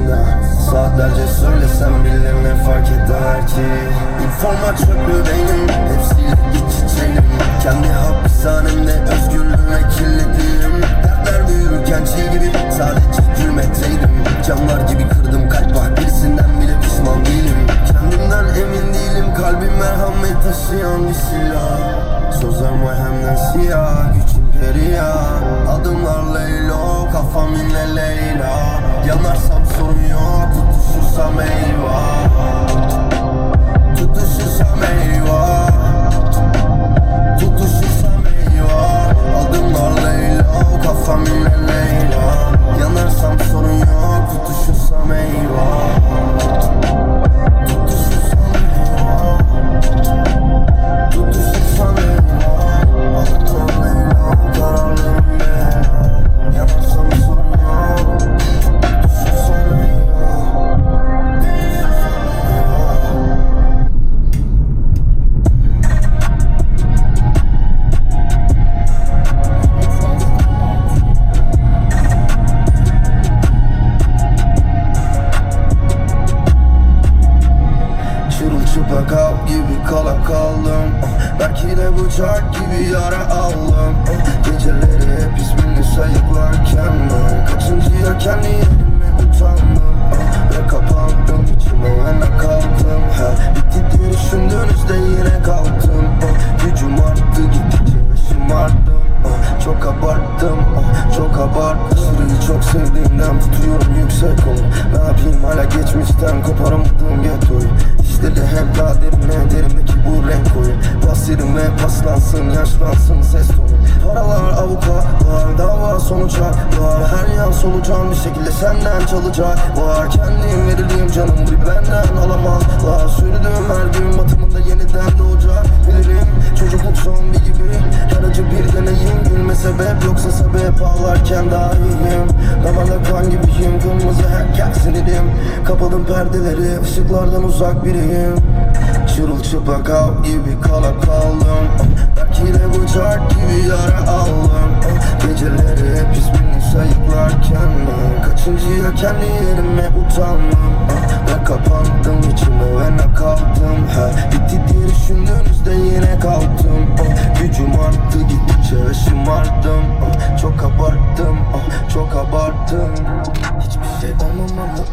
içinde. Saatlerce söylesem bile ne fark eder ki? İnforma çöplü beynim, hepsiyle iç içeyim. Kendi hapishanemde özgürlüğüme kilidliyim. Dertler büyürken çiğ gibi sadece gülmekteydim. Camlar gibi kırdım kalp var, birisinden bile pişman değilim. Kendimden emin değilim, kalbim merhamet taşıyan bir silah. Sözler vahemden siyah, güç imperiya. Adımlar Leylo, kafam yine Leyla. Yanarsam sorun yok, tutuşursam eyvah. Tutuşursam eyvah. Tutuşursam eyvah. Adımlar Leylo, kafam yine Leyla. Yanarsam sorun yok, tutuşursam eyvah. Tutuşursam eyvah. Tutuşursam eyvah. Adımlar Leylo, kararlıyım ben. Yanarsam sorun yok. Tutuşursam eyvah. Çırılçıplak av gibi kala kaldım. Belki de bıçak gibi yara aldım. Geceleri hep ismini sayıklarken ben kaçıncıya kendi yerime utandım. Ve kapandım içime ve ne kaldım. Bitti diye düşündüğünüzde yine kalktım. Gücüm arttı gittikçe şımardım. Çok abarttım, çok abarttım. Aşırıyı çok sevdiğimden tutuyorum yüksek onu. Ne yapayım hala geçmişten koparamadığım getoyu. İşte de hep daha derine derimdeki bu renk koyu. Bas yerime paslansın, yaşlansın ses tonu. Paralar, avukatlar, dava sonuçlar. Her yan solucan bir şekilde senden çalacak. Var kendim verileyim canım bir benden alamazlar. Sürdüğüm her gün batımında yeniden doğacak. Bilirim çocukluk zombi gibi. Her acı bir deneyim. Gülme sebep yoksa sebep ağlarken daha iyiyim. Damarda kan gibiyim, kırmızı her sinirim. Kapadım perdeleri, ışıklardan uzak biriyim. Çırılçıplak av gibi kala kaldım. Belki de bıçak gibi yara aldım. Geceleri hep ismini sayıklarken ben kaçıncıya kendi yerime utandım. Ve kapandım içime ve ne kaldım. Bitti diye düşündüğünüzde yine kalktım. Gücüm arttı gittikçe şımardım. Çok abarttım, çok abarttım. Hiçbir şey olmamalı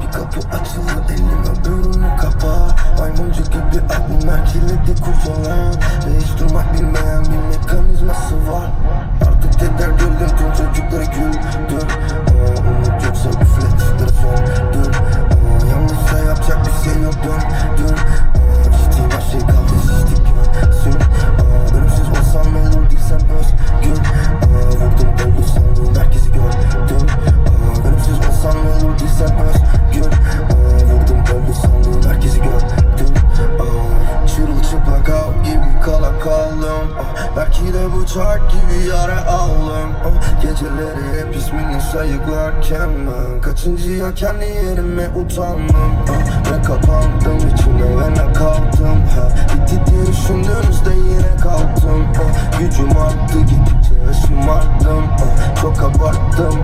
bir kapı açılır elime bölümü kapa. Maymuncu gibi aklım erkiledi kurcalan. Ve hiç durmak bilmeyen bir mekanizması var. Artık tekrar gördüm tüm çocukları güldür. Umut yoksa üflet ışıkları söndür. Yalnızsa yapacak bir şey yok döndür. İçtiğim her şey kaldı şiştik göğsüm. Ölümsüz olsam ne olur değilsem özgür. Vurdum öldü sandığım herkesi gördüm. Ölümsüz olsam ne olur değilsem özgür. Vurdum öldü sandığım herkesi gördüm. Çırılçıplak av gibi kala kaldım. Belki de bıçak gibi yara aldım. Geceleri hep ismini sayıklarken ben kaçıncıya kendi yerime utandım. Ve kapandım içime ve ne kaldım. Bitti diye düşündüğünüzde yine kalktım. Gücüm arttı gittikçe şımardım. Çok abarttım,